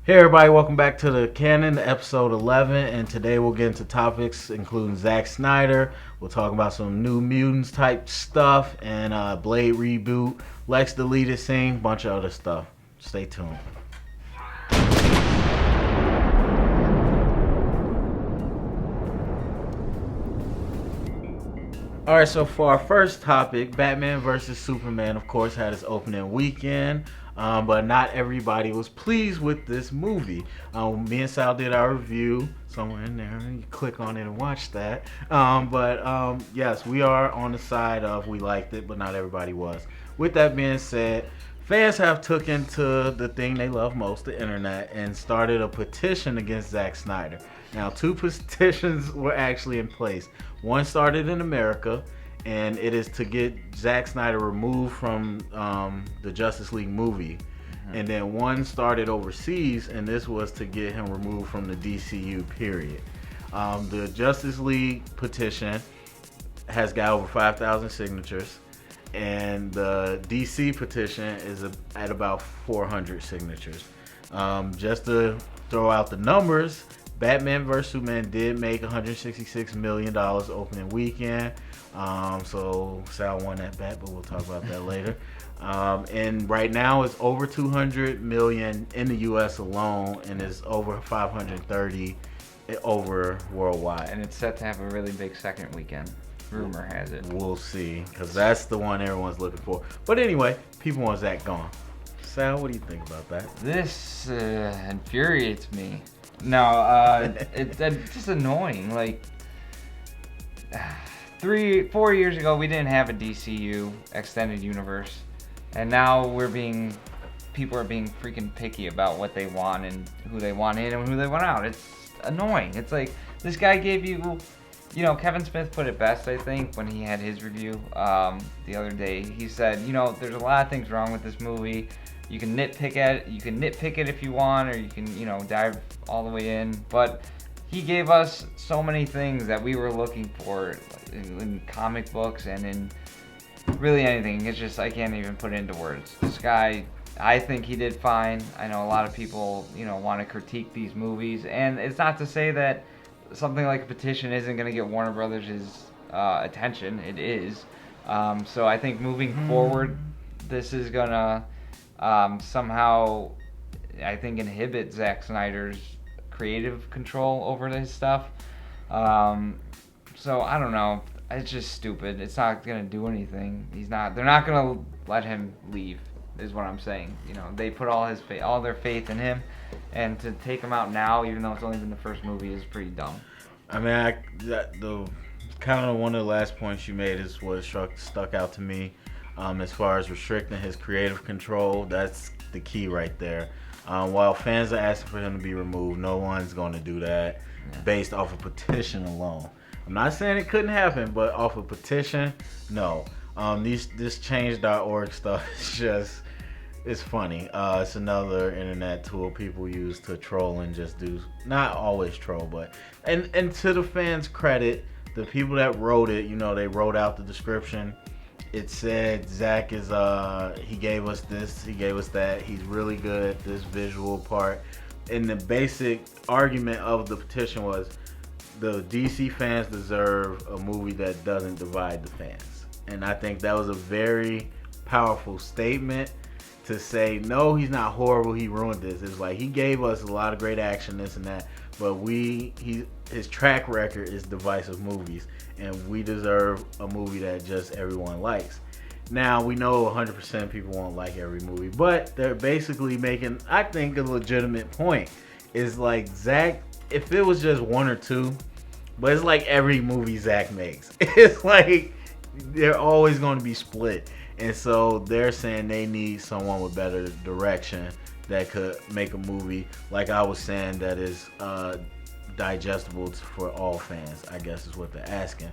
Hey everybody, welcome back to the Canon, episode 11, and today we'll get into topics including Zack Snyder. We'll talk about some New Mutants type stuff and Blade reboot, Lex deleted scene, bunch of other stuff. Stay tuned. Alright, so for our first topic, Batman vs. Superman, of course, had its opening weekend. But not everybody was pleased with this movie. Me and Sal did our review somewhere in there. You click on it and watch that. Yes, we are on the side of we liked it, but not everybody was. With that being said, fans have took into the thing they love most, the internet, and started a petition against Zack Snyder. Now, two petitions were actually in place. One started in America, and it is to get Zack Snyder removed from the Justice League movie. Mm-hmm. And then one started overseas, and this was to get him removed from the DCU, period. The Justice League petition has got over 5,000 signatures, and the DC petition is at about 400 signatures. Just to throw out the numbers, Batman vs. Superman did make $166 million opening weekend. So Sal won that bet, but we'll talk about that later. And right now it's over 200 million in the US alone, and it's over 530 over worldwide. And it's set to have a really big second weekend. Rumor has it. We'll see, because that's the one everyone's looking for. But anyway, people want Zack gone. Sal, what do you think about that? This infuriates me. No, it's just annoying. Like 3-4 years ago, we didn't have a DCU extended universe, and now people are being freaking picky about what they want and who they want in and who they want out. It's annoying. It's like this guy gave you, Kevin Smith put it best, I think, when he had his review the other day. He said, there's a lot of things wrong with this movie. You can nitpick it if you want, or you can, dive all the way in. But he gave us so many things that we were looking for in comic books and in really anything. It's just, I can't even put it into words. This guy, I think he did fine. I know a lot of people, want to critique these movies. And it's not to say that something like a petition isn't going to get Warner Brothers' attention. It is. So I think moving forward, this is going to somehow, I think, inhibit Zack Snyder's creative control over his stuff. So I don't know. It's just stupid. It's not gonna do anything. They're not gonna let him leave, is what I'm saying. They put all their faith in him, and to take him out now, even though it's only been the first movie, is pretty dumb. I mean, one of the last points you made is what stuck out to me. As far as restricting his creative control, that's the key right there. While fans are asking for him to be removed, no one's going to do that based off a petition alone. I'm not saying it couldn't happen, but off a petition, no. This change.org stuff is it's funny. It's another internet tool people use to troll and just do, not always troll, but and to the fans' credit, the people that wrote it, they wrote out the description. It said Zack is he gave us this, he gave us that, he's really good at this visual part. And the basic argument of the petition was the DC fans deserve a movie that doesn't divide the fans. And I think that was a very powerful statement to say, no, he's not horrible, he ruined this. It's like he gave us a lot of great action, this and that, but his track record is divisive movies, and we deserve a movie that just everyone likes. Now, we know 100% people won't like every movie, but they're basically making, I think, a legitimate point. Is like Zack, if it was just one or two, but it's like every movie Zack makes. It's like they're always going to be split. And so they're saying they need someone with better direction that could make a movie, like I was saying, that is digestible for all fans, I guess is what they're asking.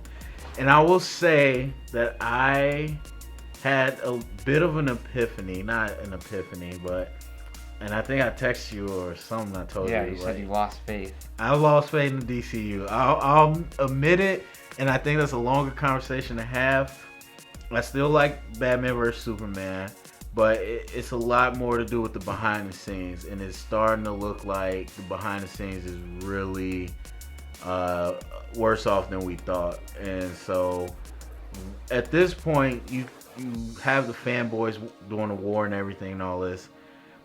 And I will say that I had a bit of an epiphany, not an epiphany, but, and I think I texted you or something, I told you. Yeah, you said you lost faith. I lost faith in the DCU. I'll admit it, and I think that's a longer conversation to have. I still like Batman vs. Superman, but it's a lot more to do with the behind the scenes, and it's starting to look like the behind the scenes is really worse off than we thought. And so at this point, you have the fanboys doing the war and everything and all this,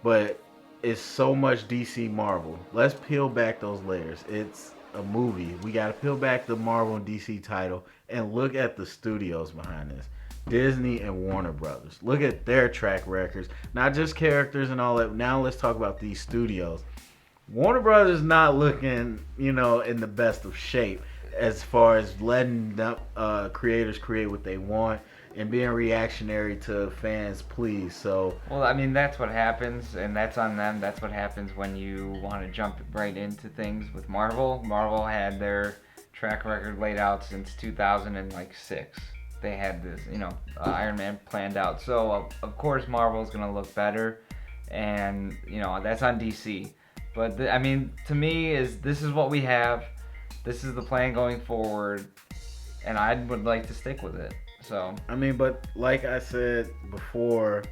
but it's so much DC Marvel. Let's peel back those layers. It's a movie. We got to peel back the Marvel and DC title and look at the studios behind this. Disney and Warner Brothers. Look at their track records, not just characters and all that. Now let's talk about these studios. Warner Brothers not looking, in the best of shape as far as letting creators create what they want and being reactionary to fans' pleas. So, well, I mean, that's what happens, and that's on them. That's what happens when you want to jump right into things with Marvel. Marvel had their track record laid out since 2006. They had this, Iron Man planned out. So, of course, Marvel's going to look better, and, that's on DC. But, to me, this is what we have. This is the plan going forward, and I would like to stick with it. So, but like I said before,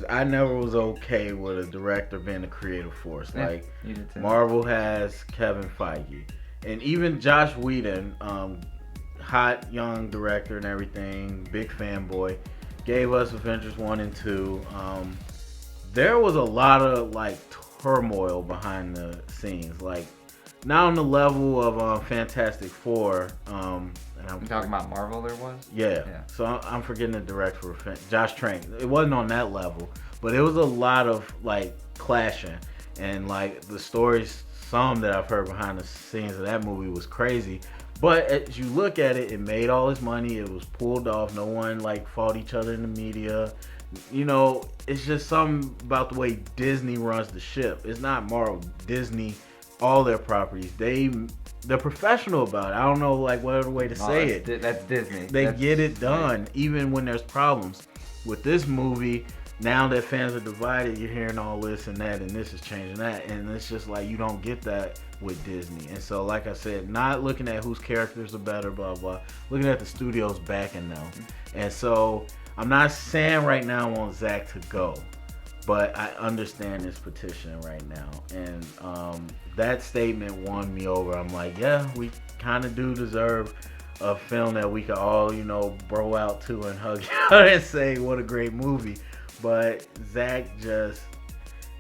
I never was okay with a director being a creative force. Yeah, like, you did too. Marvel has Kevin Feige, and even Josh Whedon, hot young director and everything, big fanboy, gave us Avengers 1 and 2. There was a lot of turmoil behind the scenes, not on the level of Fantastic Four. You talking about Marvel? There was. Yeah. So I'm forgetting the director for Josh Trank. It wasn't on that level, but it was a lot of clashing, and the stories, some that I've heard behind the scenes of that movie was crazy. But as you look at it, it made all its money. It was pulled off. No one fought each other in the media. It's just something about the way Disney runs the ship. It's not Marvel. Disney, all their properties, they're professional about it. I don't know what other way to say it. That's Disney. They get it done, even when there's problems. With this movie, now that fans are divided, you're hearing all this and that, and this is changing that, and it's just you don't get that with Disney. And so, like I said, not looking at whose characters are better, blah blah, looking at the studios backing them. And so, I'm not saying right now I want Zack to go, but I understand this petition right now, and that statement won me over. I'm like, yeah, we kind of do deserve a film that we could all, bro out to and hug out and say what a great movie. But Zack just,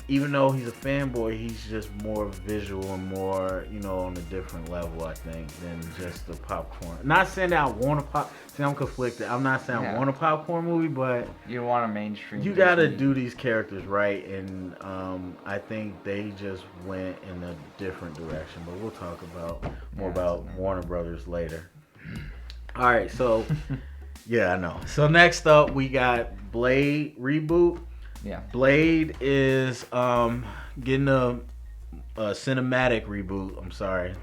even though he's a fanboy, he's just more visual and more, on a different level, I think, than just the popcorn. Not saying that I want a see, I'm conflicted. I'm not saying I want a popcorn movie, but you want a mainstream. You got to do these characters right, and I think they just went in a different direction. But we'll talk more about Warner Brothers later. All right, so yeah, I know. So next up, we got Blade reboot. Yeah. Blade is getting a cinematic reboot. I'm sorry,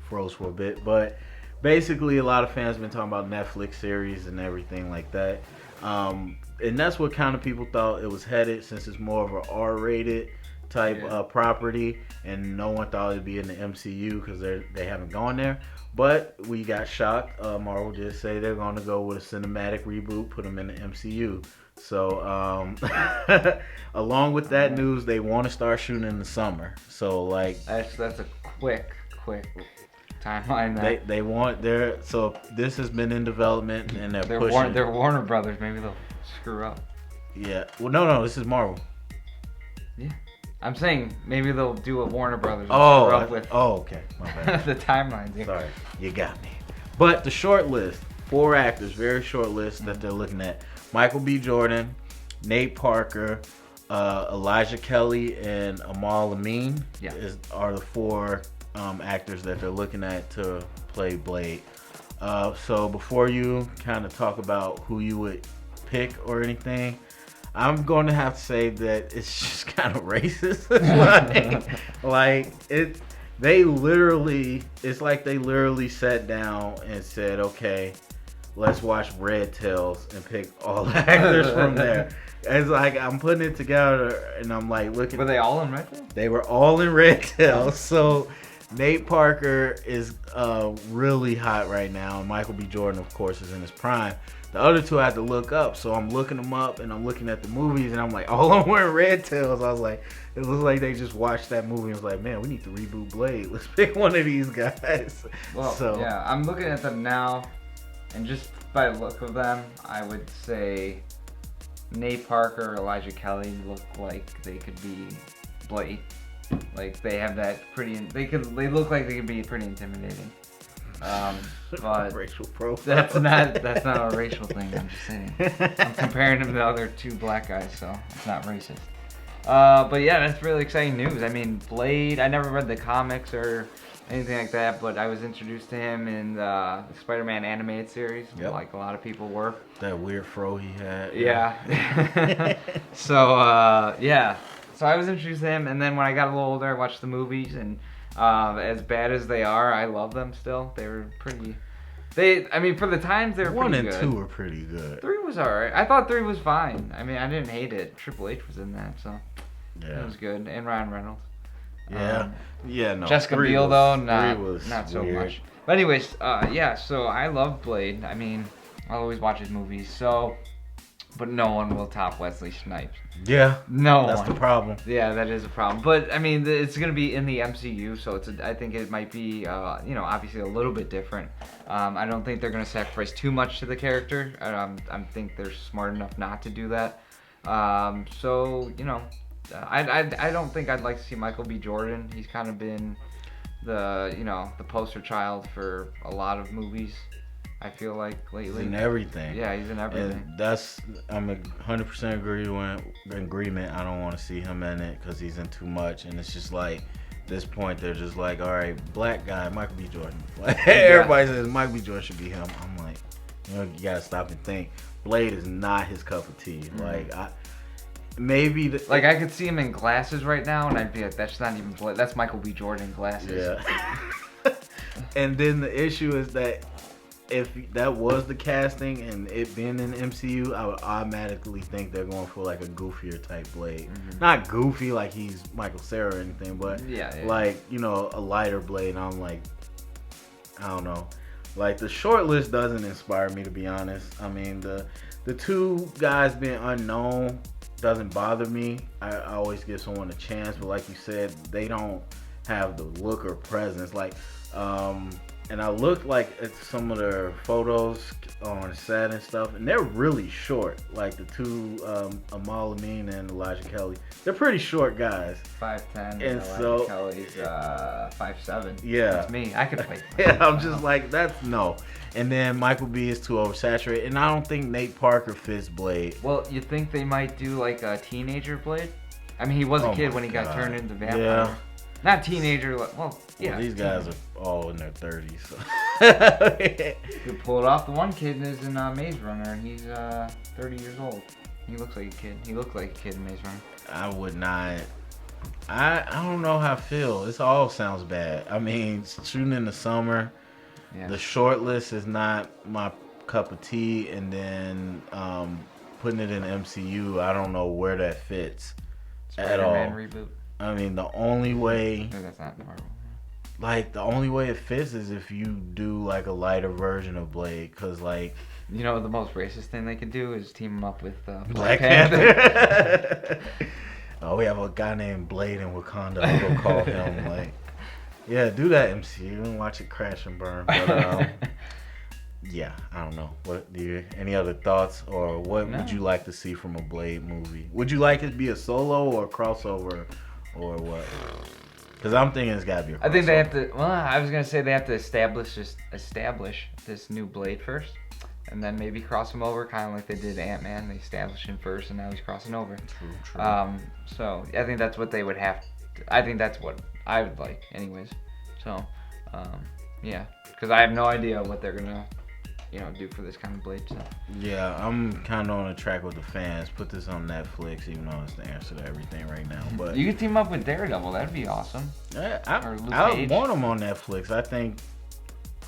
froze for a bit, but basically a lot of fans have been talking about Netflix series and everything like that. And that's what kind of people thought it was headed, since it's more of an R-rated type property, and no one thought it'd be in the MCU because they haven't gone there. But we got shocked. Marvel did say they're going to go with a cinematic reboot, put them in the MCU. So, along with that news, they want to start shooting in the summer. So, that's a quick timeline. They want so this has been in development, and they're pushing. They're Warner Brothers. Maybe they'll screw up. Yeah. Well, no, this is Marvel. Yeah. I'm saying maybe they'll do a Warner Brothers. Okay. My bad. The timelines. Yeah. Sorry, you got me. But the short list, 4 actors, very short list that they're looking at. Michael B. Jordan, Nate Parker, Elijah Kelly, and Amal Amin are the 4 actors that they're looking at to play Blade. So before you kind of talk about who you would pick or anything, I'm going to have to say that it's just kind of racist. It's like they literally sat down and said, okay, let's watch Red Tails and pick all the actors from there. It's I'm putting it together, and I'm looking. Were they all in Red Tails? They were all in Red Tails. So Nate Parker is really hot right now, and Michael B. Jordan, of course, is in his prime. The other two I had to look up, so I'm looking them up and I'm looking at the movies and I'm like, all of them were Red Tails. I was like, it looks like they just watched that movie and was like, man, we need to reboot Blade. Let's pick one of these guys. Well, so yeah, I'm looking at them now, and just by the look of them, I would say Nate Parker or Elijah Kelly look like they could be Blade. Like they have that pretty. They look like they could be pretty intimidating. But racial profile. that's not a racial thing. I'm just saying. I'm comparing them to the other two black guys, so it's not racist. But yeah, that's really exciting news. I mean, Blade. I never read the comics or anything like that, but I was introduced to him in the Spider-Man animated series, like a lot of people were. That weird fro he had. Yeah. So yeah. So I was introduced to him, and then when I got a little older, I watched the movies, and as bad as they are, I love them still. They were pretty. I mean, for the times, they were pretty good. 1 and 2 were pretty good. 3 was alright. I thought 3 was fine. I mean, I didn't hate it. Triple H was in that, so it was good. And Ryan Reynolds. Yeah. No. Jessica Biel though, not so weird. much. But anyways, yeah. So I love Blade. I mean, I'll always watch his movies. So, but no one will top Wesley Snipes. Yeah. No That's one. the problem. Yeah, that is a problem. But I mean, it's gonna be in the MCU, so I think it might be, obviously a little bit different. I don't think they're gonna sacrifice too much to the character. I think they're smart enough not to do that. So I don't think I'd like to see Michael B. Jordan. He's kind of been the poster child for a lot of movies. I feel like lately. He's in everything. Yeah, he's in everything. And I'm 100% agreement. I don't want to see him in it because he's in too much. And it's just like, at this point, they're just like, all right, black guy, Michael B. Jordan. Like, everybody says Michael B. Jordan should be him. I'm like, you got to stop and think. Blade is not his cup of tea. Like, I could see him in glasses right now, and I'd be like, that's not even Blade. That's Michael B. Jordan glasses. Yeah. And then the issue is that if that was the casting and it being in the MCU, I would automatically think they're going for like a goofier type Blade. Not goofy like he's Michael Cera or anything, but like, a lighter Blade. And I'm like, I don't know. Like, the shortlist doesn't inspire me, to be honest. I mean, the two guys being unknown doesn't bother me. I always give someone a chance, but like you said, they don't have the look or presence. Like, and I looked at some of their photos on set and stuff, and they're really short. Like the two, Amal Amin and Elijah Kelly, they're pretty short guys. 5'10", and Elijah Kelly's 5'7". Yeah, that's me. I could play. Yeah, I'm just like, that's no. And then Michael B is too oversaturated, and I don't think Nate Parker fits Blade. Well, you think they might do like a teenager Blade? I mean, he was a kid when he got turned into vampire. Yeah. Not teenager, these guys are all in their 30s. So. You could pull it off. The one kid is in Maze Runner, and he's 30 years old. He looks like a kid. He looked like a kid in Maze Runner. I would not. I don't know how I feel. This all sounds bad. I mean, shooting in the summer. Yeah. The shortlist is not my cup of tea, and then putting it in MCU, I don't know where that fits at all. Spider-Man reboot. I mean, the only way, that's not Marvel. Like, the only way it fits is if you do like a lighter version of Blade, because like, the most racist thing they could do is team him up with Black Panther. Oh, we have a guy named Blade in Wakanda. I'll go call him. Like, yeah, do that, MCU, and watch it crash and burn. But yeah, I don't know. What any other thoughts, or what would you like to see from a Blade movie? Would you like it to be a solo or a crossover, or what? Because I'm thinking it's got to be a crossover. I think they have to. Well, I was gonna say they have to establish this new Blade first, and then maybe cross him over, kind of like they did Ant-Man. They established him first, and now he's crossing over. True. So I think that's what they would have. I think that's what I would like, anyways. So, yeah, because I have no idea what they're gonna, do for this kind of Blade stuff. Yeah, I'm kind of on a track with the fans. Put this on Netflix, even though it's the answer to everything right now. But you could team up with Daredevil. That'd be awesome. I want them on Netflix. I think,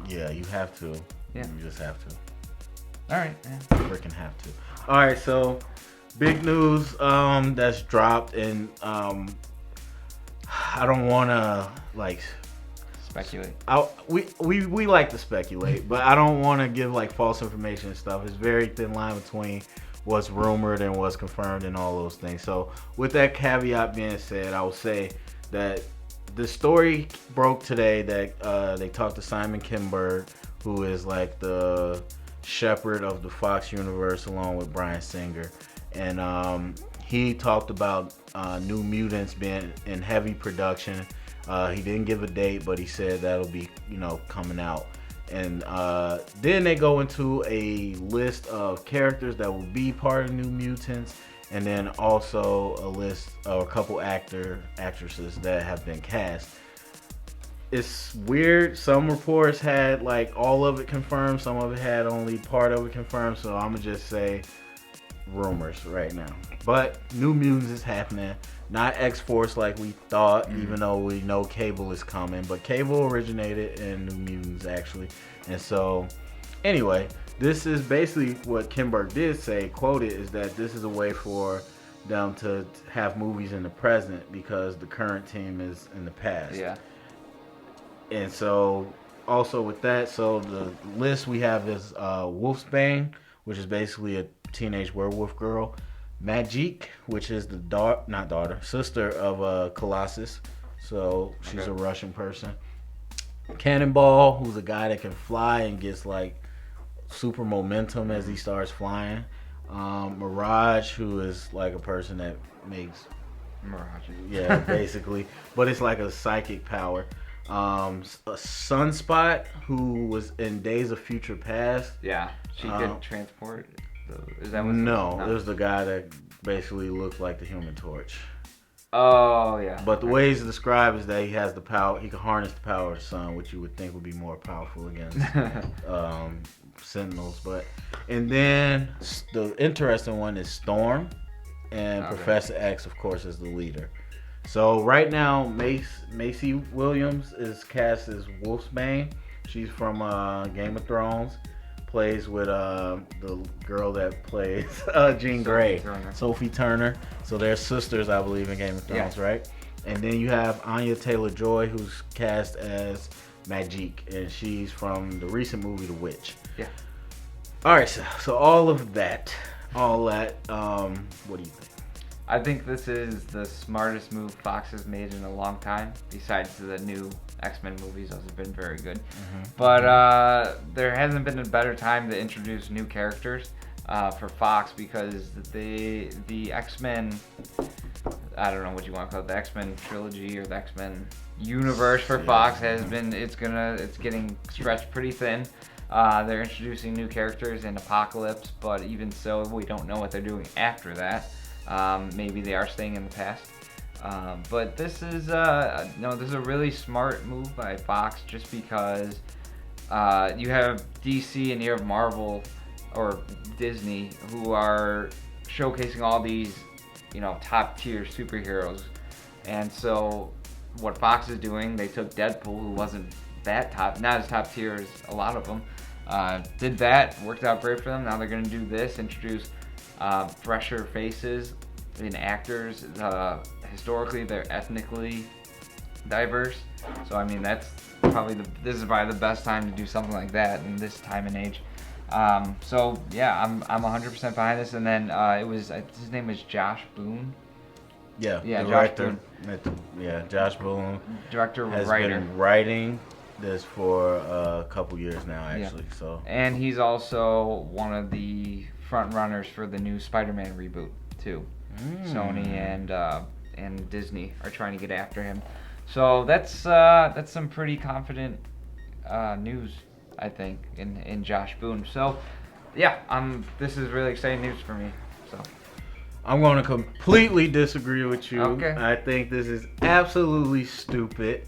yeah, you have to. Yeah. You just have to. All right. Yeah. Freaking have to. All right, so big news that's dropped, and I don't want to speculate. We like to speculate, but I don't want to give like false information and stuff. It's very thin line between what's rumored and what's confirmed and all those things. So with that caveat being said, I will say that the story broke today that they talked to Simon Kinberg, who is like the shepherd of the Fox universe along with Bryan Singer, and he talked about New Mutants being in heavy production. He didn't give a date, but he said that'll be, coming out. And then they go into a list of characters that will be part of New Mutants, and then also a list or a couple actresses that have been cast. It's weird. Some reports had like all of it confirmed. Some of it had only part of it confirmed. So I'm gonna just say rumors right now. But New Mutants is happening. Not X-Force like we thought, even though we know Cable is coming. But Cable originated in New Mutants actually. And so anyway, this is basically what Kinberg did say, quoted, is that this is a way for them to have movies in the present because the current team is in the past. Yeah. And so, also with that, so the list we have is Wolfsbane, which is basically a teenage werewolf girl. Magique, which is the sister of Colossus. So she's a Russian person. Cannonball, who's a guy that can fly and gets like super momentum as he starts flying. Mirage, who is like a person that makes Mirage. Yeah, basically, but it's like a psychic power. A Sunspot, who was in Days of Future Past. Yeah, she could transport. Is that what? No, it was the guy that basically looked like the Human Torch. Oh yeah. But the way he's described is that he has the power. He can harness the power of the sun, which you would think would be more powerful against Sentinels. And then the interesting one is Storm, and Professor X, of course, is the leader. So right now, Macy Williams is cast as Wolfsbane. She's from Game of Thrones. Plays with the girl that plays Jean Grey, Sophie Turner. So they're sisters, I believe, in Game of Thrones, right? And then you have Anya Taylor-Joy, who's cast as Magique, and she's from the recent movie The Witch. Yeah. All right, so all that, what do you think? I think this is the smartest move Fox has made in a long time, besides the new X-Men movies. Those have been very good. Mm-hmm. But there hasn't been a better time to introduce new characters for Fox, because the X-Men, I don't know what you want to call it, the X-Men trilogy or the X-Men universe for Fox has been, it's getting stretched pretty thin. They're introducing new characters in Apocalypse, but even so, we don't know what they're doing after that. Maybe they are staying in the past. But this is this is a really smart move by Fox, just because you have DC and you have Marvel or Disney, who are showcasing all these top tier superheroes. And so what Fox is doing, they took Deadpool, who wasn't that top, not as top tier as a lot of them, did that, worked out great for them. Now they're going to do this, introduce fresher faces and actors. Historically, they're ethnically diverse, so I mean this is probably the best time to do something like that in this time and age. So yeah, I'm 100% behind this. And then his name was Josh Boone. Yeah, Josh Boone. Josh Boone, director, has writer. been writing this for a couple years now, actually. Yeah. So, and he's also one of the front runners for the new Spider-Man reboot too. Sony and Disney are trying to get after him. So that's some pretty confident news, I think, in Josh Boone. So yeah, this is really exciting news for me. So I'm going to completely disagree with you. Okay. I think this is absolutely stupid.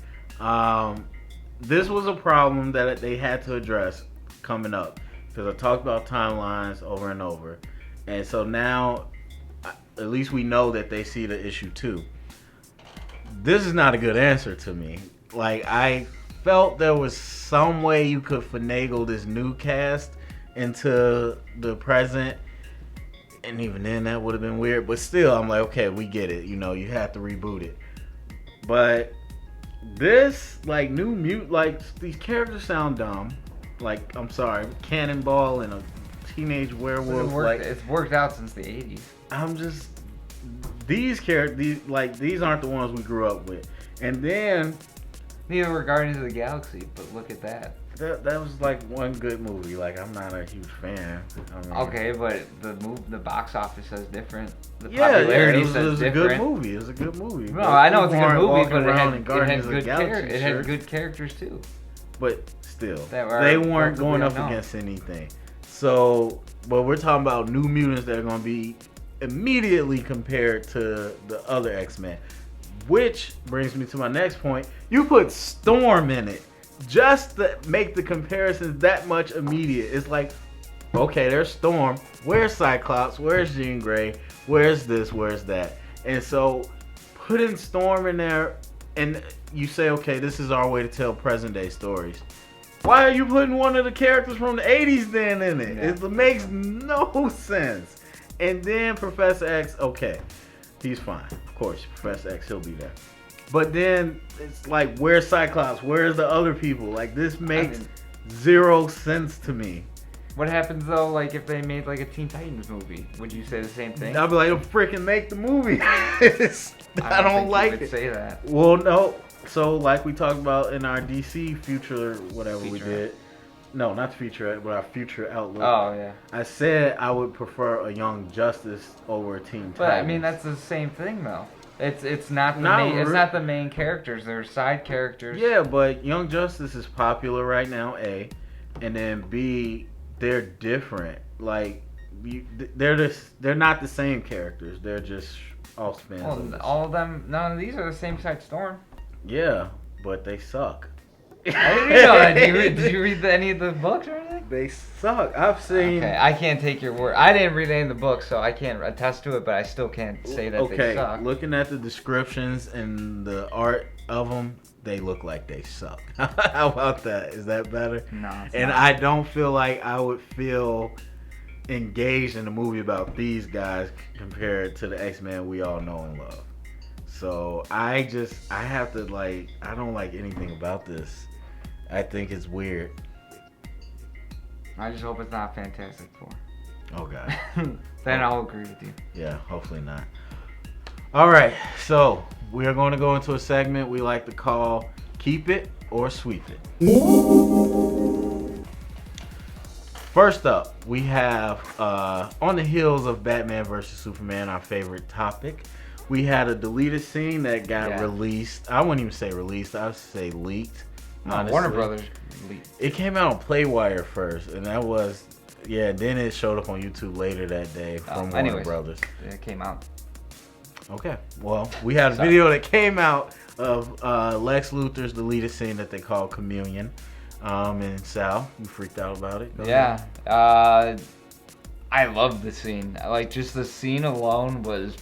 This was a problem that they had to address coming up, because I talked about timelines over and over. And so now, at least we know that they see the issue too. This is not a good answer to me. Like, I felt there was some way you could finagle this new cast into the present, and even then that would have been weird. But still, I'm like, okay, we get it. You have to reboot it. But This, like, New Mute, like, these characters sound dumb. Like, I'm sorry, Cannonball and a teenage werewolf. It's worked out since the 80s. I'm just, these characters, these aren't the ones we grew up with. And then Neither were Guardians of the Galaxy, but look at that. that was like one good movie. Like, I'm not a huge fan. I mean, Okay, but the box office says different. The yeah, popularity it was says a different. good movie. It was a good movie. No, I know it's a People good aren't movie, walking but around in Guardians of the it Galaxy had shirts. good characters too. But still, They weren't going up unknown. against anything. So, but we're talking about New Mutants that are going to be immediately compared to the other X-Men. Which brings me to my next point. You put Storm in it just to make the comparisons that much immediate. It's like, okay, there's Storm. Where's Cyclops? Where's Jean Grey? Where's this? Where's that? And so putting Storm in there, and you say, okay, this is our way to tell present day stories. Why are you putting one of the characters from the 80s then in it? Yeah. It makes no sense. And then Professor X, okay, he's fine. Of course, Professor X, he'll be there. But then it's like, where's Cyclops? Where's the other people? Like, this makes zero sense to me. What happens though, like if they made like a Teen Titans movie? Would you say the same thing? I'll be like, freaking make the movie. I don't think like you would it. say that. Well, no. So, like we talked about in our DC future, whatever we did. No, not the feature, but our future outlook. Oh yeah. I said I would prefer a Young Justice over a Teen Titans. But I mean that's the same thing though. It's not the Not main, it's re- not the main characters. They're side characters. Yeah, but Young Justice is popular right now, A, and then B, they're different. Like, they're not the same characters. They're just all spins. Well, all of them. None of these are the same side Storm. Yeah, but they suck. I didn't know that. Did you read any of the books or anything? They suck. I've seen. Okay, I can't take your word. I didn't read any of the books, so I can't attest to it. But I still can't say that they suck. Looking at the descriptions and the art of them, they look like they suck. How about that? Is that better? No, it's And not. I don't feel like I would feel engaged in a movie about these guys compared to the X-Men we all know and love. So I have to like, I don't like anything about this. I think it's weird. I just hope it's not Fantastic Four. Oh God. Then I'll agree with you. Yeah, hopefully not. All right, so we are going to go into a segment we like to call Keep It or Sweep It. First up, we have on the heels of Batman vs. Superman, our favorite topic, we had a deleted scene that got released. I wouldn't even say released, I would say leaked. No, Warner Brothers leaked. It came out on Playwire first, and that was, then it showed up on YouTube later that day from Warner Brothers. It came out. Okay, well, we had a video that came out of Lex Luthor's deleted scene that they call Communion. And Sal, you freaked out about it? Go ahead. I loved the scene. Like, just the scene alone was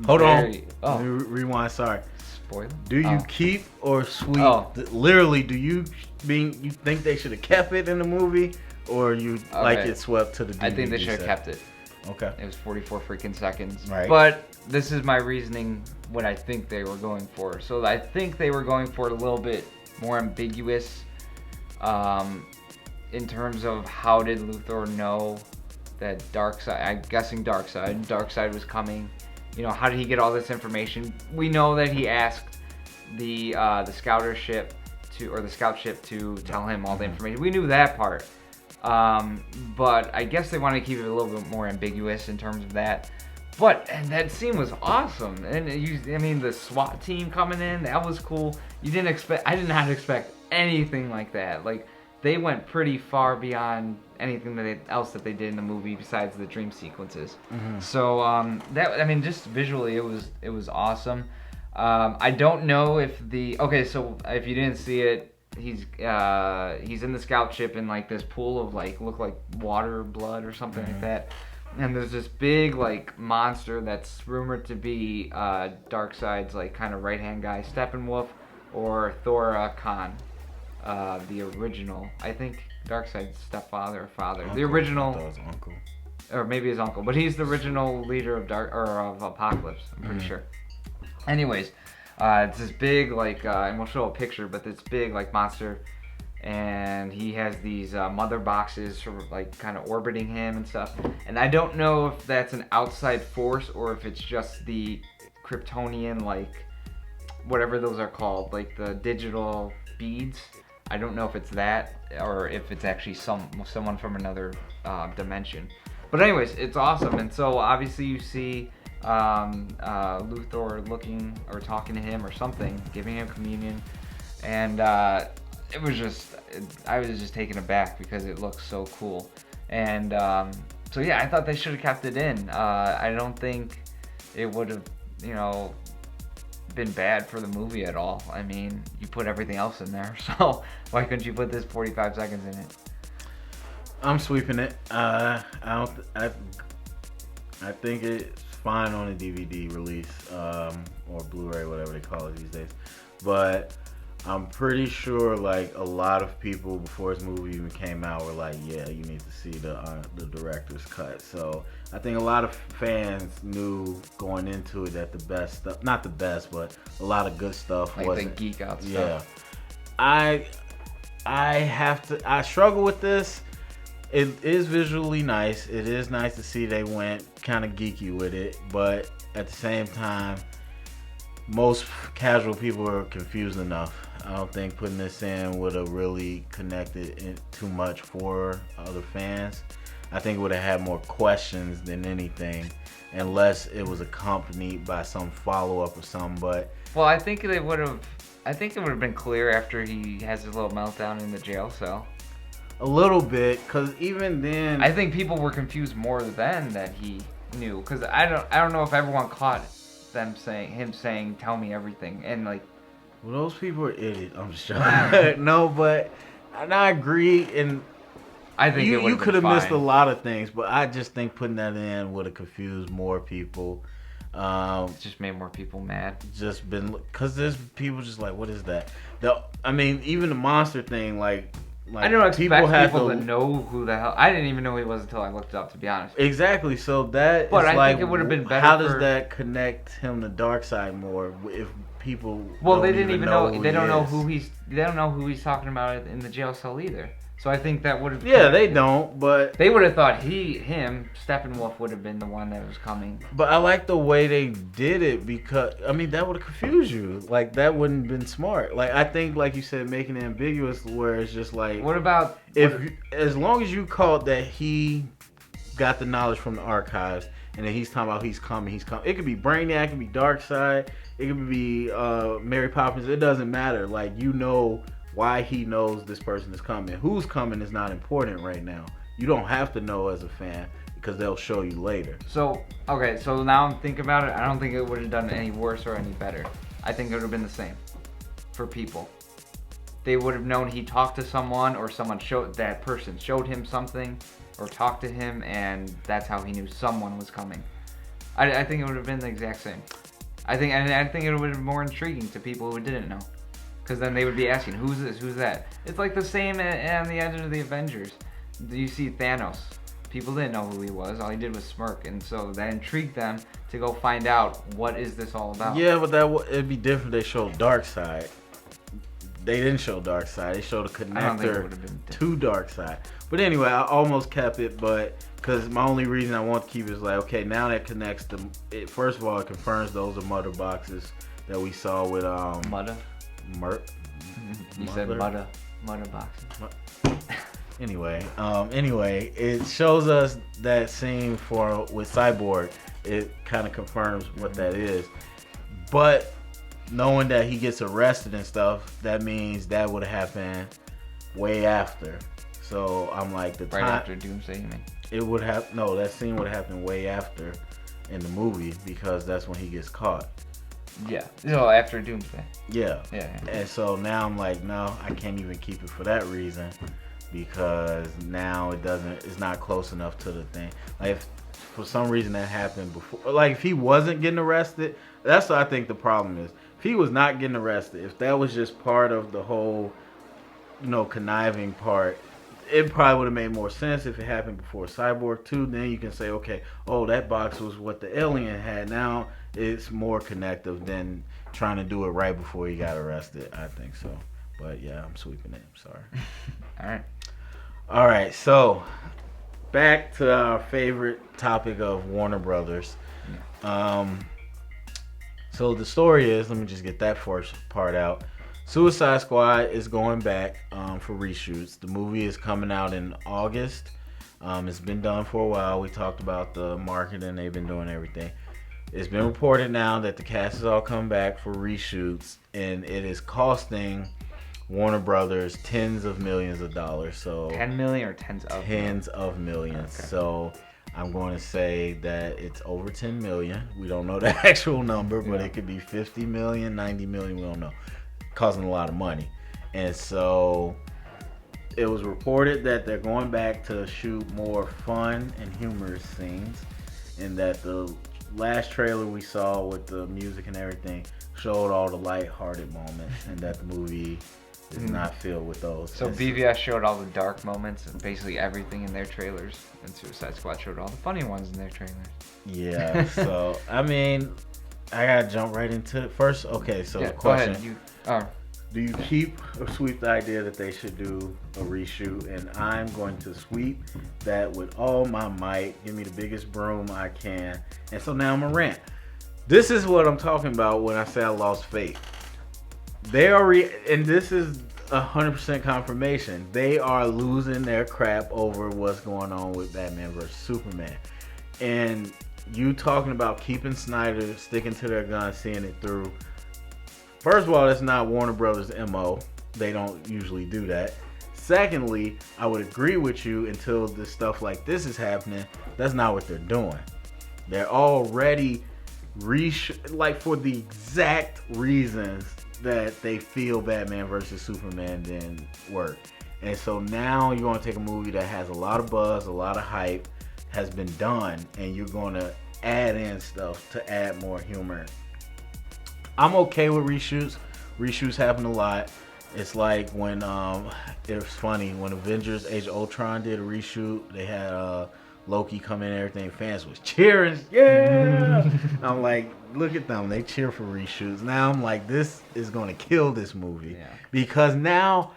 Hold on. Oh. Let me rewind, sorry. Spoiler? Do you keep or sweep? Oh. Literally, you think they should have kept it in the movie, or you like it swept to the DVD I think they should have set? kept it. Okay. It was 44 freaking seconds. Right. But this is my reasoning what I think they were going for. So I think they were going for it a little bit more ambiguous in terms of how did Luthor know that Darkseid, I'm guessing Darkseid was coming. You know, how did he get all this information? We know that he asked the scouter ship or the scout ship to tell him all the information. We knew that part. But I guess they wanted to keep it a little bit more ambiguous in terms of that. And that scene was awesome. And the SWAT team coming in, that was cool. I did not expect anything like that. Like, they went pretty far beyond anything else that they did in the movie besides the dream sequences. Mm-hmm. So just visually it was awesome. I don't know if so if you didn't see it, he's in the scout ship in like this pool of like look like water blood or something like that. And there's this big like monster that's rumored to be Darkseid's like kind of right-hand guy, Steppenwolf, or Thor Khan. The original, I think Darkseid's stepfather or father. Uncle. The original, I thought it was uncle, or maybe his uncle, but he's the original leader of Apocalypse. I'm pretty sure. Anyways, It's this big, like, and we'll show a picture, but this big, like, monster. And he has these mother boxes sort of, like, kind of orbiting him and stuff. And I don't know if that's an outside force or if it's just the Kryptonian, like, whatever those are called, like the digital beads. I don't know if it's that or if it's actually someone from another dimension. But anyways, it's awesome. And so obviously you see Luthor looking or talking to him or something, giving him communion. And it was just, I was just taken aback because it looks so cool. And so yeah, I thought they should have kept it in. I don't think it would have, you know, been bad for the movie at all. I mean, you put everything else in there, so why couldn't you put this 45 seconds in it? I'm sweeping it. I think it's fine on a DVD release or Blu-ray, whatever they call it these days. But I'm pretty sure like a lot of people before this movie even came out were like, yeah, you need to see the director's cut. So I think a lot of fans knew going into it that the best stuff, not the best, but a lot of good stuff like wasn't. the geek out stuff. Yeah. I struggle with this. It is visually nice. It is nice to see they went kind of geeky with it, but at the same time, most casual people are confused enough. I don't think putting this in would have really connected it too much for other fans. I think it would have had more questions than anything, unless it was accompanied by some follow-up or something. But well, I think they would have. I think it would have been clear after he has his little meltdown in the jail cell. A little bit, because even then, I think people were confused more then that he knew, because I don't know if everyone caught him saying, "Tell me everything," and like. Well, those people are idiots. I'm just joking. No, but I agree, and I think you could have missed a lot of things, but I just think putting that in would have confused more people. Just made more people mad. Just been because there's people just like, what is that? I mean, even the monster thing, like I don't expect people to know who the hell. I didn't even know who he was until I looked it up, to be honest. Exactly. So that, but I like, think it would have been better. How does that connect him to Darkseid more if people? Well, they didn't even know. They don't know who he's. They don't know who he's talking about in the jail cell either. So I think that would have. Yeah, they don't. But they would have thought him, Steppenwolf would have been the one that was coming. But I like the way they did it because I mean that would have confused you. Like that wouldn't have been smart. Like I think, like you said, making it ambiguous where it's just like. What about as long as you called that he got the knowledge from the archives and then he's talking about he's coming. It could be Brainiac, it could be Darkseid, it could be Mary Poppins. It doesn't matter. Like you know. Why he knows this person is coming. Who's coming is not important right now. You don't have to know as a fan because they'll show you later. So, okay, so now I'm thinking about it. I don't think it would have done any worse or any better. I think it would have been the same for people. They would have known he talked to someone or that person showed him something or talked to him, and that's how he knew someone was coming. I think it would have been the exact same. I think it would have been more intriguing to people who didn't know. Because then they would be asking, who's this, who's that? It's like the same on the end of the Avengers. You see Thanos. People didn't know who he was. All he did was smirk. And so that intrigued them to go find out, what is this all about? Yeah, but it'd be different. They showed Darkseid. They didn't show Darkseid. They showed a connector to Darkseid. But anyway, I almost kept it, but because my only reason I want to keep it is like, okay, now that connects to, first of all, it confirms those are mother boxes that we saw with Mother? You said mother boxes. Anyway, it shows us that scene with Cyborg. It kind of confirms what that is. But knowing that he gets arrested and stuff, that means that would have happened way after. So I'm like right after Doomsday, you mean? It would have that scene would have happened way after in the movie because that's when he gets caught. Yeah. No, after Doomsday. Yeah. Yeah. And so now I'm like, no, I can't even keep it for that reason because now it's not close enough to the thing. Like if for some reason that happened before, like if he wasn't getting arrested, that's what I think the problem is. If he was not getting arrested, if that was just part of the whole, conniving part, it probably would have made more sense if it happened before Cyborg 2. Then you can say, okay, that box was what the alien had. Now it's more connective than trying to do it right before he got arrested. I think so. But yeah, I'm sweeping it. I'm sorry. All right. So back to our favorite topic of Warner Brothers. So the story is, let me just get that first part out. Suicide Squad is going back for reshoots. The movie is coming out in August. It's been done for a while. We talked about the marketing. They've been doing everything. It's been reported now that the cast is all coming back for reshoots, and it is costing Warner Brothers tens of millions of dollars. So 10 million or tens of millions. Okay. So I'm going to say that it's over 10 million. We don't know the actual number, but it could be 50 million, 90 million. We don't know. Costing a lot of money. And so it was reported that they're going back to shoot more fun and humorous scenes, and that the last trailer we saw with the music and everything showed all the lighthearted moments, and that the movie is not filled with those. So BVS showed all the dark moments and basically everything in their trailers, and Suicide Squad showed all the funny ones in their trailers. Yeah, so I mean, I gotta jump right into it first. Okay, so the question: do you keep or sweep the idea that they should do a reshoot? And I'm going to sweep that with all my might. Give me the biggest broom I can. And so now I'm a rant. This is what I'm talking about when I say I lost faith. They are, and this is 100% confirmation. They are losing their crap over what's going on with Batman vs Superman. And you talking about keeping Snyder, sticking to their guns, seeing it through. First of all, that's not Warner Brothers' MO. They don't usually do that. Secondly, I would agree with you until the stuff like this is happening. That's not what they're doing. They're already like for the exact reasons that they feel Batman vs Superman didn't work. And so now you're going to take a movie that has a lot of buzz, a lot of hype, has been done, and you're going to add in stuff to add more humor. I'm okay with reshoots. Reshoots happen a lot. It's like when it was funny when Avengers Age of Ultron did a reshoot. They had Loki come in and everything. Fans was cheering. Yeah! I'm like, look at them. They cheer for reshoots. Now I'm like, this is going to kill this movie. Yeah. Because now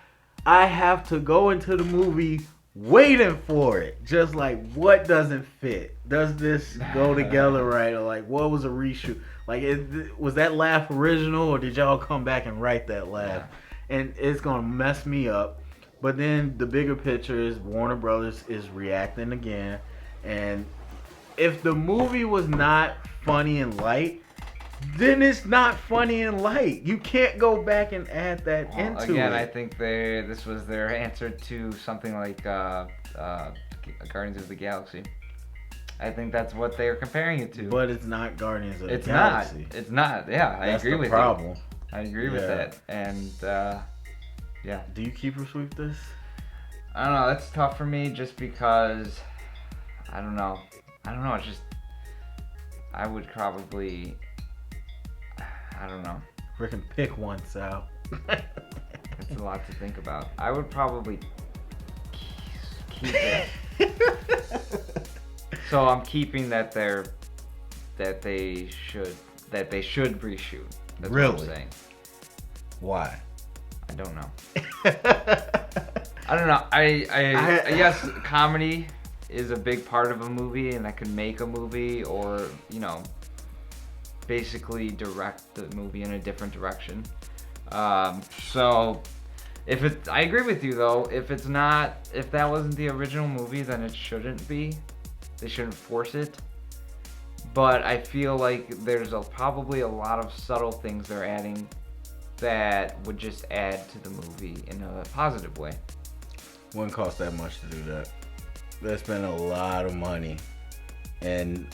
I have to go into the movie waiting for it. Just like, what doesn't fit? Does this go together right? Or like, what was a reshoot? Like, was that laugh original, or did y'all come back and write that laugh? Yeah. And it's going to mess me up. But then the bigger picture is Warner Brothers is reacting again. And if the movie was not funny and light, then it's not funny and light. You can't go back and add that into it. Again, I think this was their answer to something like Guardians of the Galaxy. I think that's what they're comparing it to. But it's not Guardians of the Galaxy. It's not. Yeah, I agree with problem. You. I agree with that. And yeah. Do you keep or sweep this? I don't know. That's tough for me just because I don't know. It's just I would probably. I don't know. Freaking pick one, Sal. That's a lot to think about. I would probably keep it. So I'm keeping that they should reshoot. That's really? What I'm saying. Why? I don't know. I don't know. I yes, comedy is a big part of a movie, and that can make a movie, or basically direct the movie in a different direction. So I agree with you though. If that wasn't the original movie, then it shouldn't be. They shouldn't force it. But I feel like there's probably a lot of subtle things they're adding that would just add to the movie in a positive way. Wouldn't cost that much to do that. They spend a lot of money. And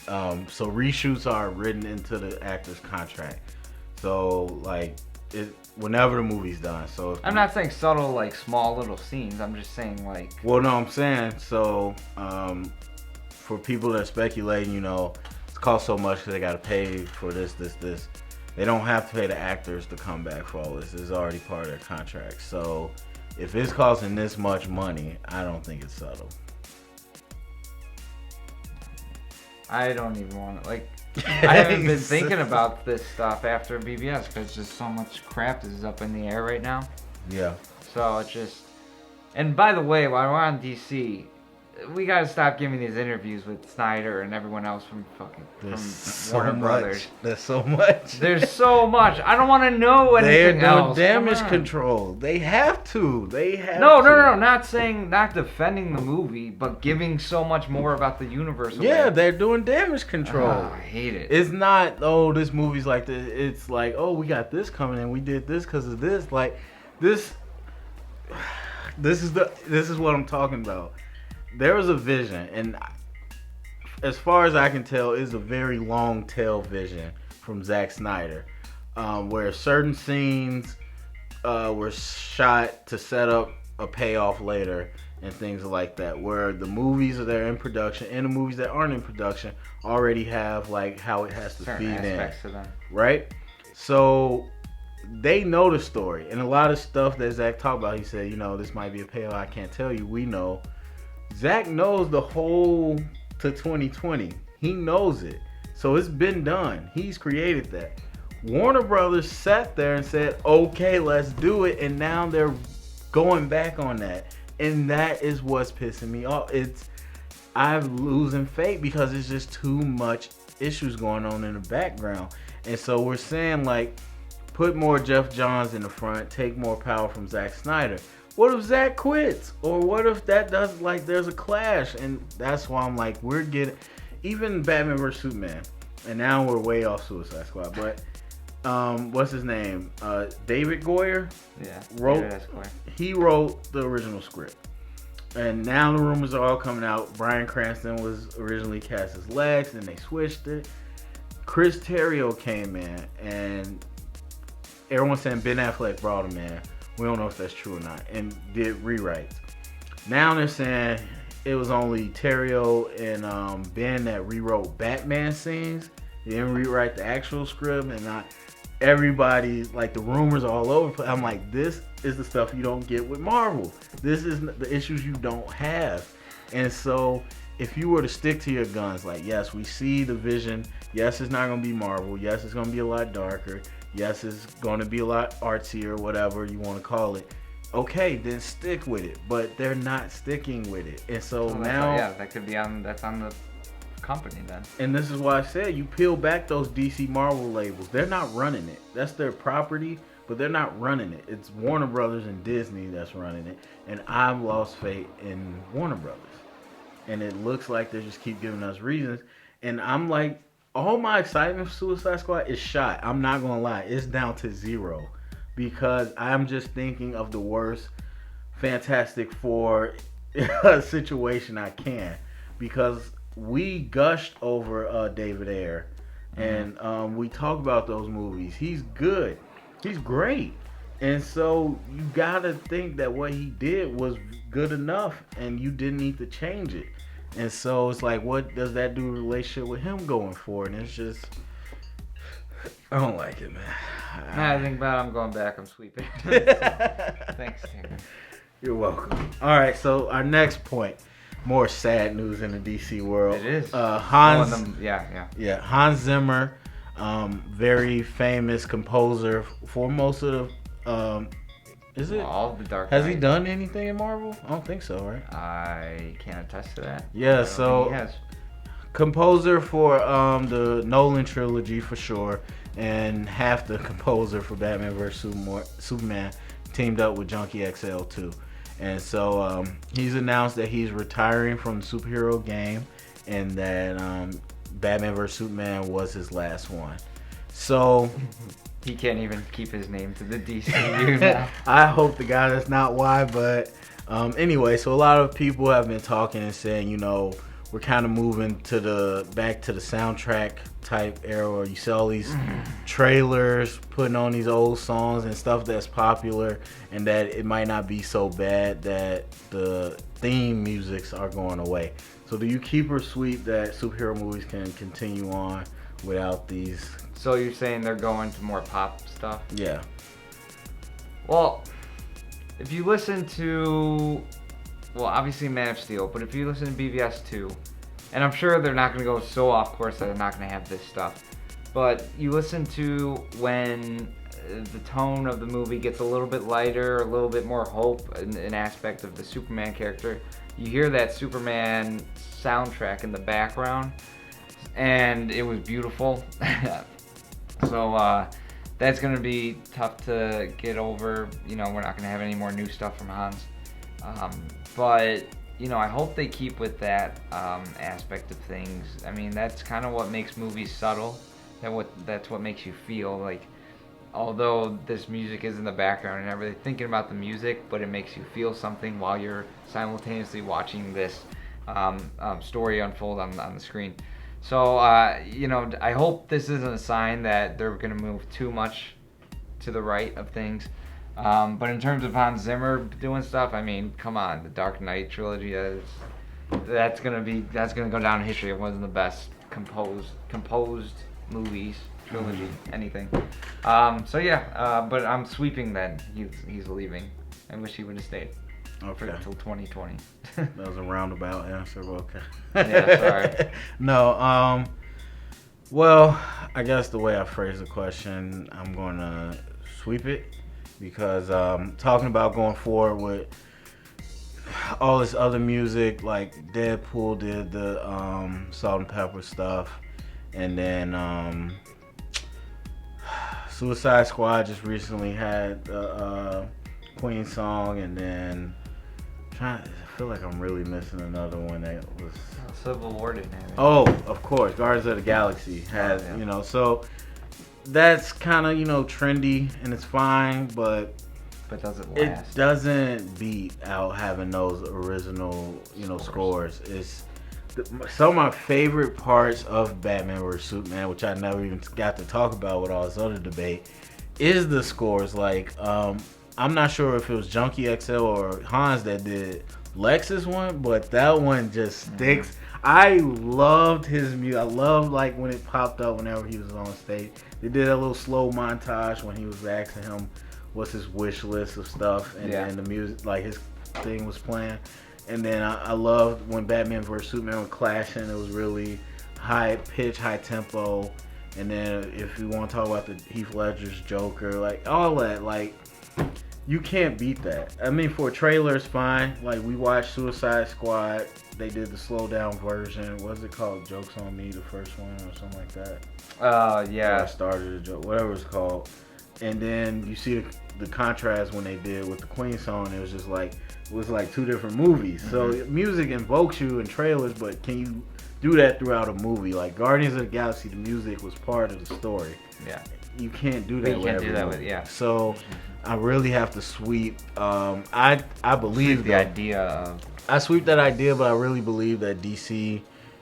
so reshoots are written into the actor's contract. So like whenever the movie's done. So I'm not saying subtle like small little scenes. I'm just saying like. Well, no, I'm saying so. For people that are speculating, it's cost so much because they got to pay for this. They don't have to pay the actors to come back for all this. It's already part of their contract. So if it's costing this much money, I don't think it's subtle. I don't even want to, like, I haven't been thinking about this stuff after BBS because just so much crap is up in the air right now. Yeah. So it's just, and by the way, while we're on DC, we gotta stop giving these interviews with Snyder and everyone else from Warner Brothers. There's so much. There's so much. I don't want to know anything They're else. doing damage control. They have to. No. Not defending the movie, but giving so much more about the universe. Yeah, they're doing damage control. I hate it. It's not, oh, this movie's like this. It's like, oh, we got this coming and we did this because of this. Like, this is what I'm talking about. There was a vision, and as far as I can tell, it's a very long tail vision from Zack Snyder, where certain scenes were shot to set up a payoff later and things like that, where the movies that are in production and the movies that aren't in production already have like how it has to certain feed aspects in, of them. right? So they know the story, and a lot of stuff that Zack talked about, he said, this might be a payoff I can't tell you. We know. Zack knows the whole to 2020. He knows it. So it's been done. He's created that. Warner Brothers sat there and said, okay, let's do it. And now they're going back on that. And that is what's pissing me off. I'm losing faith because it's just too much issues going on in the background. And so we're saying, like, put more Jeff Johns in the front, take more power from Zack Snyder. What if Zack quits? Or what if that does, like, there's a clash? And that's why I'm like, we're getting, even Batman vs. Superman, and now we're way off Suicide Squad, but what's his name? David Goyer? Yeah. He wrote the original script. And now the rumors are all coming out. Bryan Cranston was originally cast as Lex, and they switched it. Chris Terrio came in, and everyone's saying Ben Affleck brought him in. We don't know if that's true or not, and did rewrites. Now they're saying it was only Terrio and Ben that rewrote Batman scenes. They didn't rewrite the actual script, and not everybody, like, the rumors are all over. I'm like, this is the stuff you don't get with Marvel. This is the issues you don't have. And so if you were to stick to your guns, like, yes, we see the vision. Yes, it's not going to be Marvel. Yes, it's going to be a lot darker. Yes, it's going to be a lot artsier, whatever you want to call it. Okay, then stick with it. But they're not sticking with it. And so now... Yeah, that could be that's on the company then. And this is why I said, you peel back those DC Marvel labels. They're not running it. That's their property, but they're not running it. It's Warner Brothers and Disney that's running it. And I've lost faith in Warner Brothers. And it looks like they just keep giving us reasons. And I'm like, all my excitement for Suicide Squad is shot. I'm not going to lie. It's down to zero. Because I'm just thinking of the worst Fantastic Four situation I can. Because we gushed over David Ayer. And we talk about those movies. He's good. He's great. And so you got to think that what he did was good enough. And you didn't need to change it. And so it's like, what does that do in relationship with him going forward? And it's just, I don't like it, man. I think about it, I'm going back. I'm sweeping. Thanks, Tanner. You're welcome. All right, so our next point, more sad news in the DC world. It is. Hans Zimmer, very famous composer for most of the. Is it? All the Dark Has Knight. he done anything in Marvel? I don't think so, right? I can't attest to that. Yeah, so he has. Composer for the Nolan trilogy for sure, and half the composer for Batman vs. Superman teamed up with Junkie XL too. And so he's announced that he's retiring from the superhero game, and that Batman vs. Superman was his last one. So he can't even keep his name to the DCU now. I hope to God that's not why, but anyway, so a lot of people have been talking and saying, we're kind of moving back to the soundtrack type era where you see all these trailers putting on these old songs and stuff that's popular, and that it might not be so bad that the theme musics are going away. So do you keep or sweep that superhero movies can continue on without these? So you're saying they're going to more pop stuff? Yeah. Well, if you listen to, obviously Man of Steel, but if you listen to BVS 2, And I'm sure they're not going to go so off course that they're not going to have this stuff. But you listen to when the tone of the movie gets a little bit lighter, a little bit more hope, an aspect of the Superman character. You hear that Superman soundtrack in the background, and it was beautiful. So that's going to be tough to get over. You know, we're not going to have any more new stuff from Hans. But, you know, I hope they keep with that aspect of things. I mean, that's kind of what makes movies subtle. That's what makes you feel like, although this music is in the background and everything, thinking about the music, but it makes you feel something while you're simultaneously watching this story unfold on the screen. So, you know, I hope this isn't a sign that they're going to move too much to the right of things. But in terms of Hans Zimmer doing stuff, I mean, come on, the Dark Knight trilogy, that's gonna go down in history. It wasn't the best composed movies, trilogy, anything. So yeah, but I'm sweeping that he's leaving. I wish he would have stayed. Okay. Until 2020. That was a roundabout answer, but okay. Yeah, sorry. No, well, I guess the way I phrase the question, I'm gonna sweep it, because talking about going forward with all this other music, like Deadpool did the Salt and Pepper stuff, and then Suicide Squad just recently had the Queen song, and then I feel like I'm really missing another one that was Civil War didn't have it. Oh, of course, Guardians of the Galaxy has, yeah. You know, so that's kind of, you know, trendy and it's fine, but doesn't last. It doesn't beat out having those original, you know, scores. It's some of my favorite parts of Batman vs Superman, which I never even got to talk about with all this other debate, is the scores. Like, I'm not sure if it was Junkie XL or Hans that did Lex's one, but that one just sticks. Mm-hmm. I loved his music. I loved, like, when it popped up whenever he was on stage. They did a little slow montage when he was asking him what's his wish list of stuff, and then the music, like, his thing was playing. And then I loved when Batman vs Superman was clashing. It was really high pitch, high tempo. And then if you want to talk about the Heath Ledger's Joker, like, all that, like, you can't beat that. I mean, for a trailer, it's fine. Like, we watched Suicide Squad. They did the slow down version. What's it called? Jokes on Me, the first one, or something like that. Yeah. I started a joke, whatever it's called. And then you see the contrast when they did with the Queen song. It was just like, it was like two different movies. Mm-hmm. So music invokes you in trailers, but can you do that throughout a movie? Like Guardians of the Galaxy, the music was part of the story. Yeah. You can't do that with every movie. Yeah. So I really have to sweep. I believe sweep the idea of. I sweep that idea, but I really believe that DC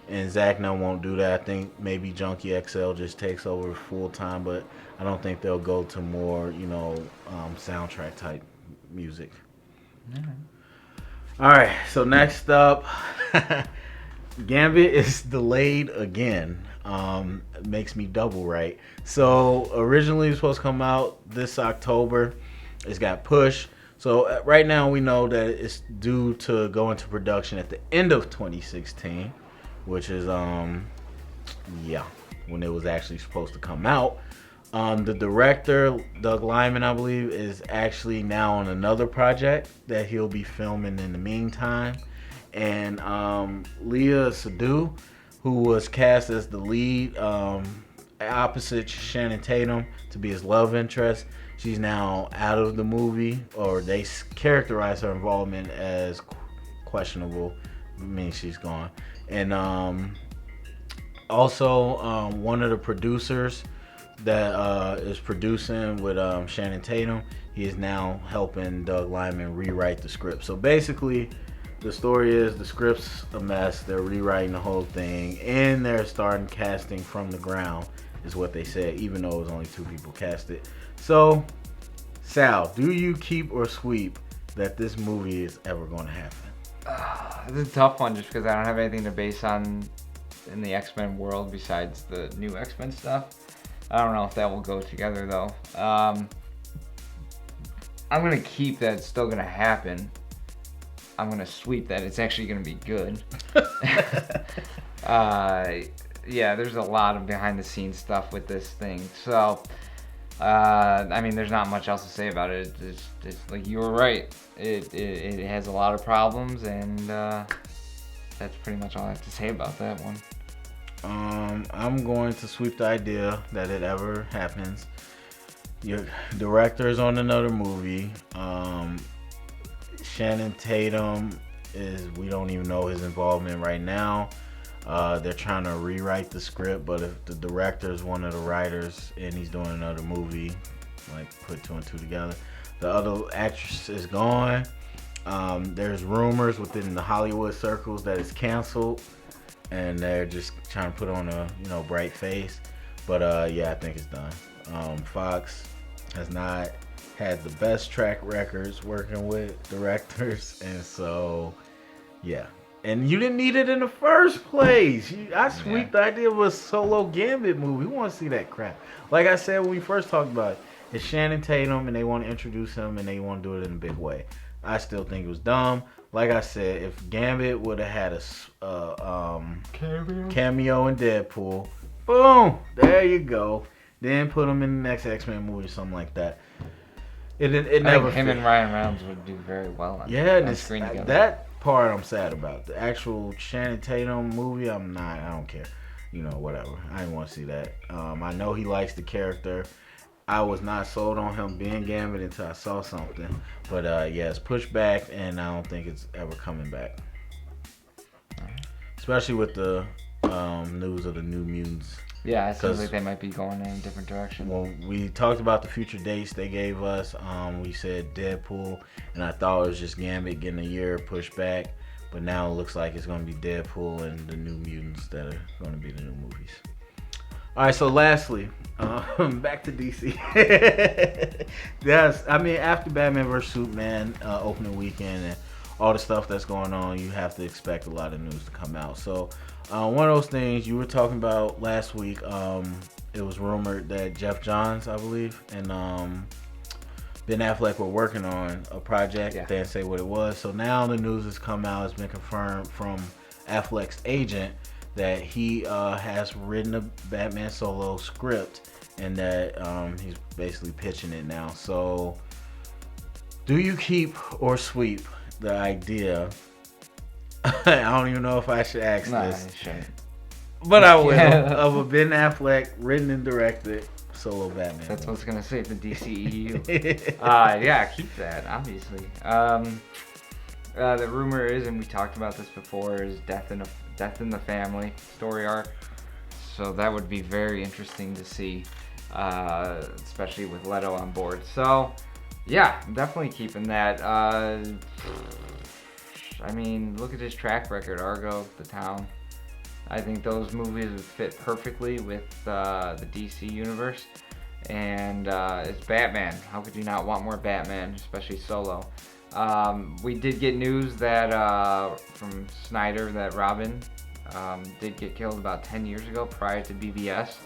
and Zack now won't do that. I think maybe Junkie XL just takes over full time, but I don't think they'll go to more, you know, soundtrack type music. All right. So next up, Gambit is delayed again. It makes me double right. So originally it was supposed to come out this October. It's got pushed. So right now we know that it's due to go into production at the end of 2016, which is when it was actually supposed to come out. The director, Doug Liman, I believe, is actually now on another project that he'll be filming in the meantime. And Leah Seydoux, who was cast as the lead opposite Channing Tatum to be his love interest, she's now out of the movie, or they characterize her involvement as questionable. I mean, she's gone. And also one of the producers that is producing with Channing Tatum, he is now helping Doug Liman rewrite the script. So basically, the story is the script's a mess. They're rewriting the whole thing, and they're starting casting from the ground, is what they said, even though it was only 2 people casted. So, Sal, do you keep or sweep that this movie is ever going to happen? This is a tough one just because I don't have anything to base on in the X-Men world besides the new X-Men stuff. I don't know if that will go together though. I'm going to keep that it's still going to happen. I'm gonna sweep that. It's actually gonna be good. Yeah, there's a lot of behind the scenes stuff with this thing. So, I mean, there's not much else to say about it. It's like you were right. It has a lot of problems, and that's pretty much all I have to say about that one. I'm going to sweep the idea that it ever happens. Your director's on another movie. Shannon Tatum we don't even know his involvement right now. They're trying to rewrite the script, but if the director is one of the writers and he's doing another movie, like put 2 and 2 together. The other actress is gone. There's rumors within the Hollywood circles that it's canceled, and they're just trying to put on a bright face. But yeah, I think it's done. Fox has not had the best track records working with directors, and so yeah. And you didn't need it in the first place. I sweep the idea of a solo Gambit movie. We want to see that crap. Like I said when we first talked about it, it's Shannon Tatum, and they want to introduce him, and they want to do it in a big way. I still think it was dumb. Like I said, if Gambit would have had a cameo in Deadpool, boom, there you go. Then put him in the next X-Men movie or something like that. It never. Him and Ryan Reynolds would do very well on screen together. That part I'm sad about. The actual Channing Tatum movie, I don't care. Whatever. I didn't want to see that. I know he likes the character. I was not sold on him being Gambit until I saw something. But yeah, it's pushed back, and I don't think it's ever coming back. Especially with the news of the New Mutants. Yeah, it seems like they might be going in a different direction. Well, we talked about the future dates they gave us. We said Deadpool, and I thought it was just Gambit getting a year pushed back. But now it looks like it's going to be Deadpool and the New Mutants that are going to be the new movies. All right, so lastly, back to DC. Yes, I mean, after Batman vs. Superman opening weekend and all the stuff that's going on, you have to expect a lot of news to come out. So one of those things you were talking about last week, it was rumored that Jeff Johns, I believe, and Ben Affleck were working on a project. They didn't say what it was. So now the news has come out. It's been confirmed from Affleck's agent that he has written a Batman solo script, and that he's basically pitching it now. So do you keep or sweep the idea? I don't even know if I should ask this. I shouldn't. But I will. Of a Ben Affleck written and directed solo Batman. That's what's gonna save the DCEU. Yeah, keep that, obviously. The rumor is, and we talked about this before, is Death in the Family story arc. So that would be very interesting to see, especially with Leto on board. So yeah, definitely keeping that. I mean, look at his track record, Argo, The Town. I think those movies would fit perfectly with the DC universe. And it's Batman. How could you not want more Batman, especially solo? We did get news that from Snyder that Robin did get killed about 10 years ago prior to BVS.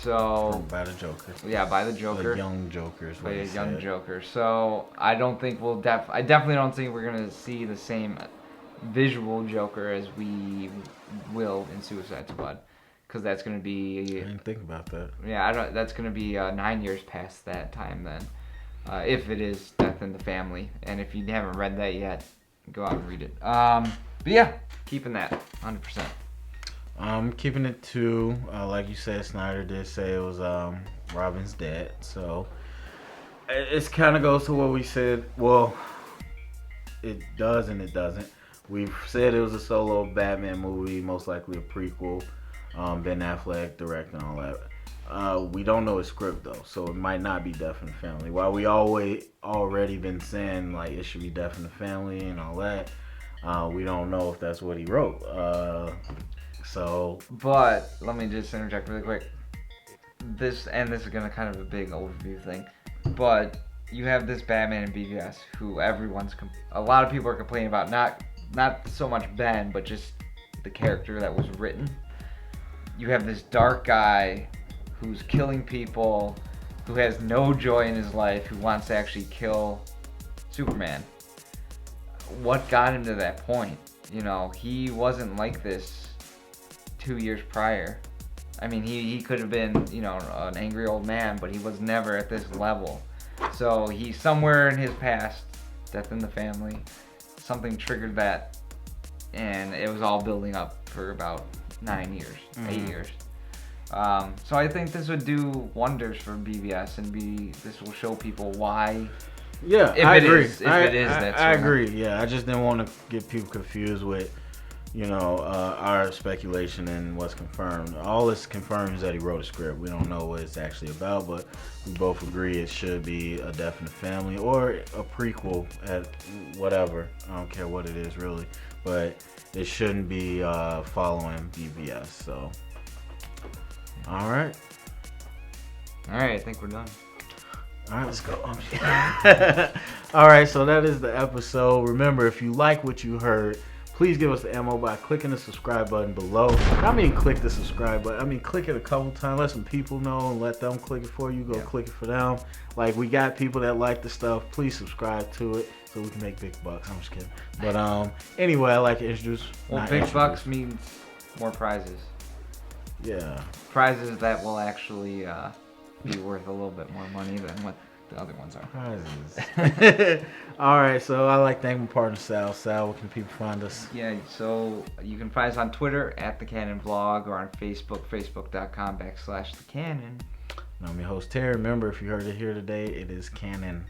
So by the Joker. Yeah, by the Joker. A young Joker. By a young Joker. So I don't think I definitely don't think we're gonna see the same visual Joker as we will in Suicide Squad, because that's gonna be. I didn't think about that. Yeah, that's gonna be 9 years past that time then, if it is Death in the Family. And if you haven't read that yet, go out and read it. But yeah, keeping that 100%. I'm keeping it too. Like you said, Snyder did say it was Robin's dad. So it kind of goes to what we said. Well, it does and it doesn't. We've said it was a solo Batman movie, most likely a prequel. Ben Affleck directing, all that. We don't know his script though, so it might not be Death in the Family. While we already been saying like it should be Death in the Family and all that, we don't know if that's what he wrote. But let me just interject really quick. This is gonna kind of a big overview thing, but you have this Batman in BVS who a lot of people are complaining about, not so much Ben, but just the character that was written. You have this dark guy who's killing people, who has no joy in his life, who wants to actually kill Superman. what got him to that point. You know, he wasn't like this 2 years prior. I mean, he could have been, you know, an angry old man, but he was never at this level. So he, somewhere in his past, death in the family, something triggered that, and it was all building up for about 9 years, 8 years. So I think this would do wonders for BVS, and this will show people why. Yeah, if I it agree. is, if it is, that's I right. agree. Yeah, I just didn't want to get people confused with, you know, our speculation and what's confirmed. All this confirms that he wrote a script. We don't know what it's actually about, but we both agree it should be a Death in the Family or a prequel at whatever. I don't care what it is really, but it shouldn't be following BVS. So, all right. All right, I think we're done. All right, let's go. All right, so that is the episode. Remember, if you like what you heard, please give us the ammo by clicking the subscribe button below. I mean, click the subscribe button. I mean, click it a couple times. Let some people know and let them click it for you. Go click it for them. Like, we got people that like the stuff. Please subscribe to it so we can make big bucks. I'm just kidding. But anyway, I'd like to introduce. Well, big bucks means more prizes. Yeah. Prizes that will actually be worth a little bit more money than what the other ones are. Prizes. All right, so I like to thank my partner Sal. Sal, where can people find us? Yeah, so you can find us on Twitter at The Canon Vlog, or on Facebook, facebook.com/The Canon. I'm your host Terry. Remember, if you heard it here today, it is canon.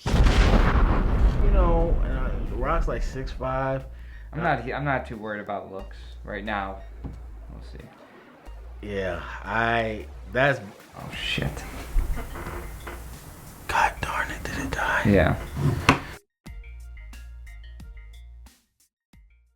You know, The Rock's like 6'5". I'm not too worried about looks right now. We'll see. Yeah, that's. Oh shit. God darn it! Did it die? Yeah.